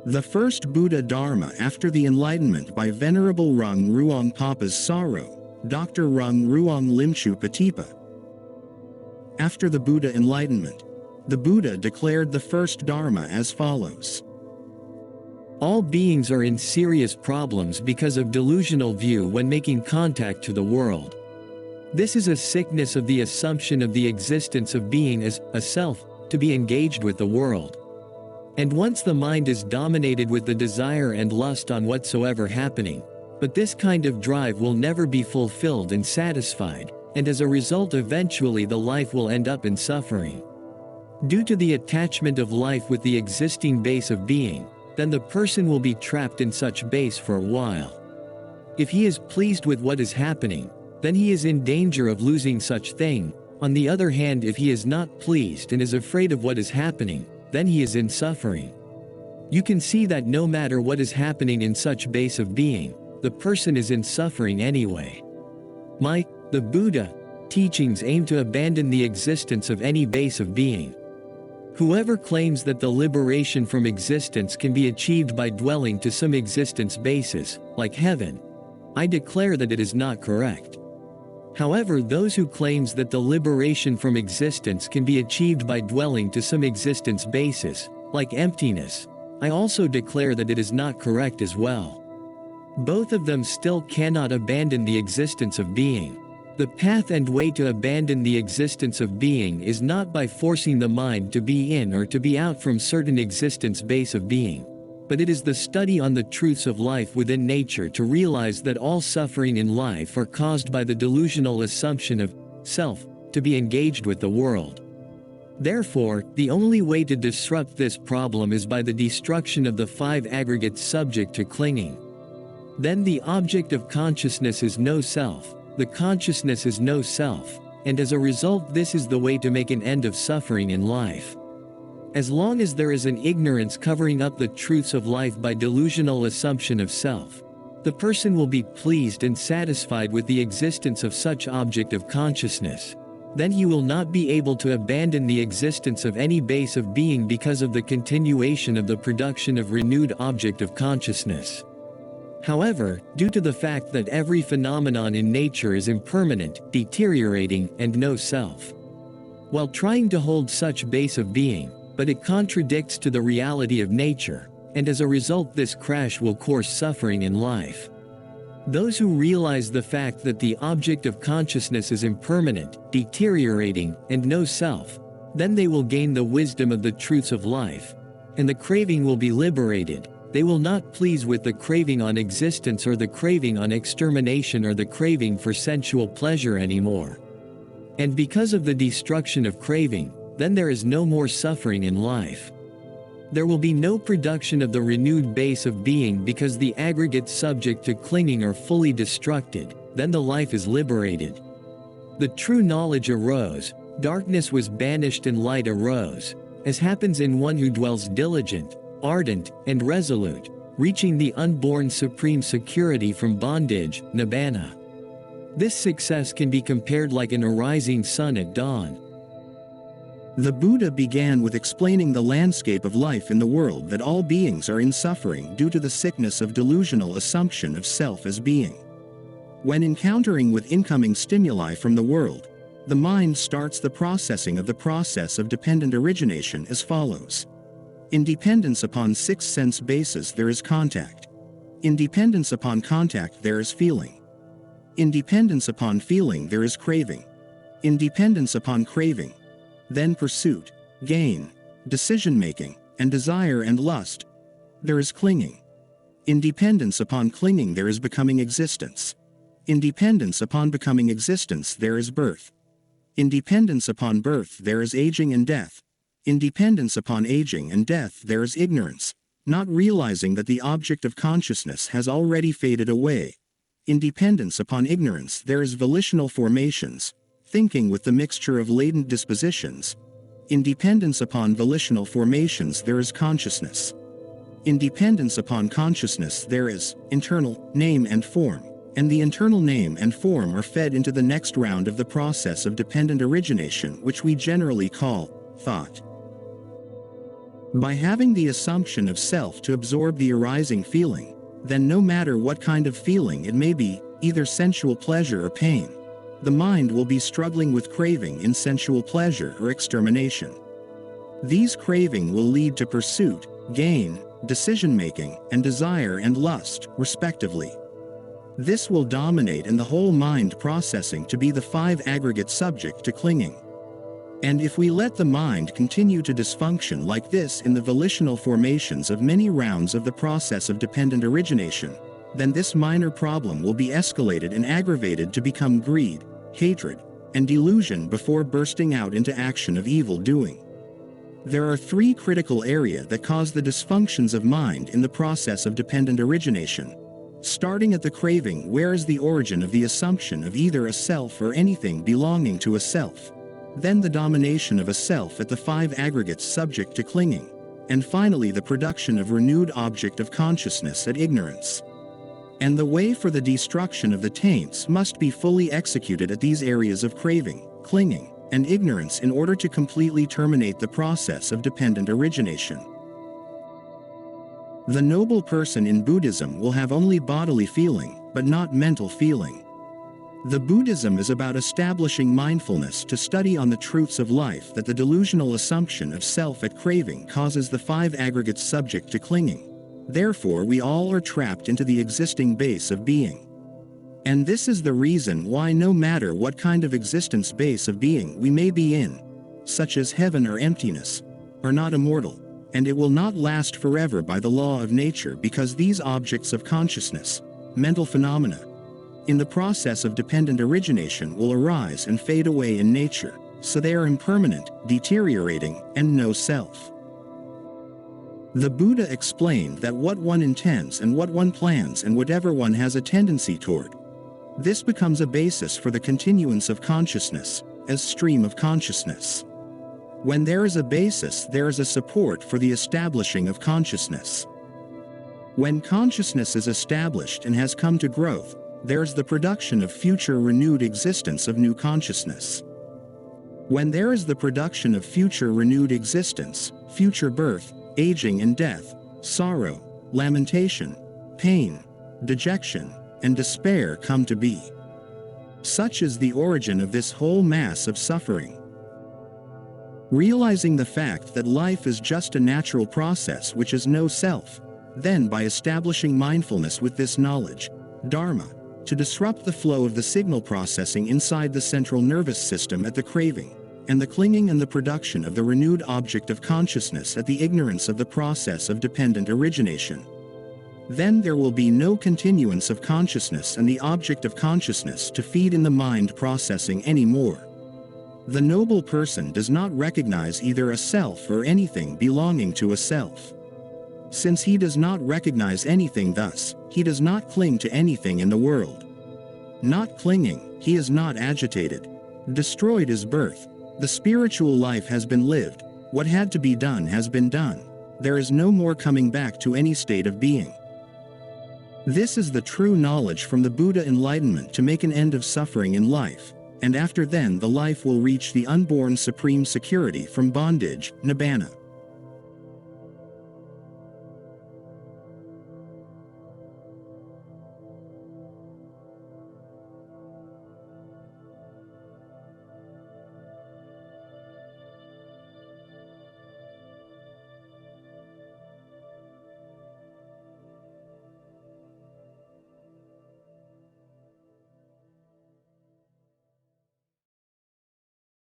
The first Buddha Dharma after the Enlightenment by Venerable Rung Ruang Papa's Sorrow, Dr. Rung Ruang Limchu Patipa. After the Buddha Enlightenment, the Buddha declared the first Dharma as follows. All beings are in serious problems because of delusional view when making contact to the world. This is a sickness of the assumption of the existence of being as a self, to be engaged with the world. And once the mind is dominated with the desire and lust on whatsoever happening, but this kind of drive will never be fulfilled and satisfied, and as a result eventually the life will end up in suffering. Due to the attachment of life with the existing base of being, then the person will be trapped in such base for a while. If he is pleased with what is happening, then he is in danger of losing such thing. On the other hand, if he is not pleased and is afraid of what is happening, then he is in suffering. You can see that no matter what is happening in such base of being, the person is in suffering anyway. The Buddha teachings aim to abandon the existence of any base of being. Whoever claims that the liberation from existence can be achieved by dwelling to some existence basis, like heaven, I declare that it is not correct. However, those who claims that the liberation from existence can be achieved by dwelling to some existence basis, like emptiness, I also declare that it is not correct as well. Both of them still cannot abandon the existence of being. The path and way to abandon the existence of being is not by forcing the mind to be in or to be out from certain existence base of being, but it is the study on the truths of life within nature to realize that all suffering in life are caused by the delusional assumption of self to be engaged with the world. Therefore, the only way to disrupt this problem is by the destruction of the five aggregates subject to clinging. Then the object of consciousness is no self, the consciousness is no self, and as a result this is the way to make an end of suffering in life. As long as there is an ignorance covering up the truths of life by delusional assumption of self, the person will be pleased and satisfied with the existence of such object of consciousness. Then he will not be able to abandon the existence of any base of being because of the continuation of the production of renewed object of consciousness. However, due to the fact that every phenomenon in nature is impermanent, deteriorating, and no self, while trying to hold such base of being, but it contradicts to the reality of nature, and as a result this crash will cause suffering in life. Those who realize the fact that the object of consciousness is impermanent, deteriorating, and no self, then they will gain the wisdom of the truths of life, and the craving will be liberated. They will not please with the craving on existence or the craving on extermination or the craving for sensual pleasure anymore. And because of the destruction of craving, then there is no more suffering in life. There will be no production of the renewed base of being because the aggregates subject to clinging are fully destructed, then the life is liberated. The true knowledge arose, darkness was banished and light arose, as happens in one who dwells diligent, ardent, and resolute, reaching the unborn supreme security from bondage, nibbana. This success can be compared like an arising sun at dawn. The Buddha began with explaining the landscape of life in the world, that all beings are in suffering due to the sickness of delusional assumption of self as being. When encountering with incoming stimuli from the world, the mind starts the processing of the process of dependent origination as follows. In dependence upon six sense bases there is contact. In dependence upon contact there is feeling. In dependence upon feeling there is craving. In dependence upon craving, then pursuit, gain, decision-making, and desire and lust. There is clinging. In dependence upon clinging there is becoming existence. In dependence upon becoming existence there is birth. In dependence upon birth there is aging and death. In dependence upon aging and death there is ignorance, not realizing that the object of consciousness has already faded away. In dependence upon ignorance there is volitional formations, thinking with the mixture of latent dispositions. In dependence upon volitional formations there is consciousness. In dependence upon consciousness there is internal name and form, and the internal name and form are fed into the next round of the process of dependent origination, which we generally call thought. By having the assumption of self to absorb the arising feeling, then no matter what kind of feeling it may be, either sensual pleasure or pain, the mind will be struggling with craving in sensual pleasure or extermination. These craving will lead to pursuit, gain, decision-making, and desire and lust, respectively. This will dominate in the whole mind processing to be the five aggregate subject to clinging. And if we let the mind continue to dysfunction like this in the volitional formations of many rounds of the process of dependent origination, then this minor problem will be escalated and aggravated to become greed, hatred, and delusion before bursting out into action of evil doing. There are three critical areas that cause the dysfunctions of mind in the process of dependent origination. Starting at the craving, where is the origin of the assumption of either a self or anything belonging to a self. Then the domination of a self at the five aggregates subject to clinging, and finally the production of renewed object of consciousness at ignorance. And the way for the destruction of the taints must be fully executed at these areas of craving, clinging, and ignorance in order to completely terminate the process of dependent origination. The noble person in Buddhism will have only bodily feeling, but not mental feeling. The Buddhism is about establishing mindfulness to study on the truths of life that the delusional assumption of self at craving causes the five aggregates subject to clinging. Therefore we all are trapped into the existing base of being. And this is the reason why no matter what kind of existence base of being we may be in, such as heaven or emptiness, are not immortal, and it will not last forever by the law of nature, because these objects of consciousness, mental phenomena, in the process of dependent origination will arise and fade away in nature, so they are impermanent, deteriorating, and no self. The Buddha explained that what one intends and what one plans and whatever one has a tendency toward, this becomes a basis for the continuance of consciousness, as stream of consciousness. When there is a basis, there is a support for the establishing of consciousness. When consciousness is established and has come to growth, there is the production of future renewed existence of new consciousness. When there is the production of future renewed existence, future birth, aging and death, sorrow, lamentation, pain, dejection, and despair come to be. Such is the origin of this whole mass of suffering. Realizing the fact that life is just a natural process which is no self, then by establishing mindfulness with this knowledge, Dharma, to disrupt the flow of the signal processing inside the central nervous system at the craving, and the clinging and the production of the renewed object of consciousness at the ignorance of the process of dependent origination. Then there will be no continuance of consciousness and the object of consciousness to feed in the mind processing anymore. The noble person does not recognize either a self or anything belonging to a self. Since he does not recognize anything thus, he does not cling to anything in the world. Not clinging, he is not agitated. Destroyed is birth. The spiritual life has been lived. What had to be done has been done. There is no more coming back to any state of being. This is the true knowledge from the Buddha enlightenment to make an end of suffering in life, and after then the life will reach the unborn supreme security from bondage, nibbana.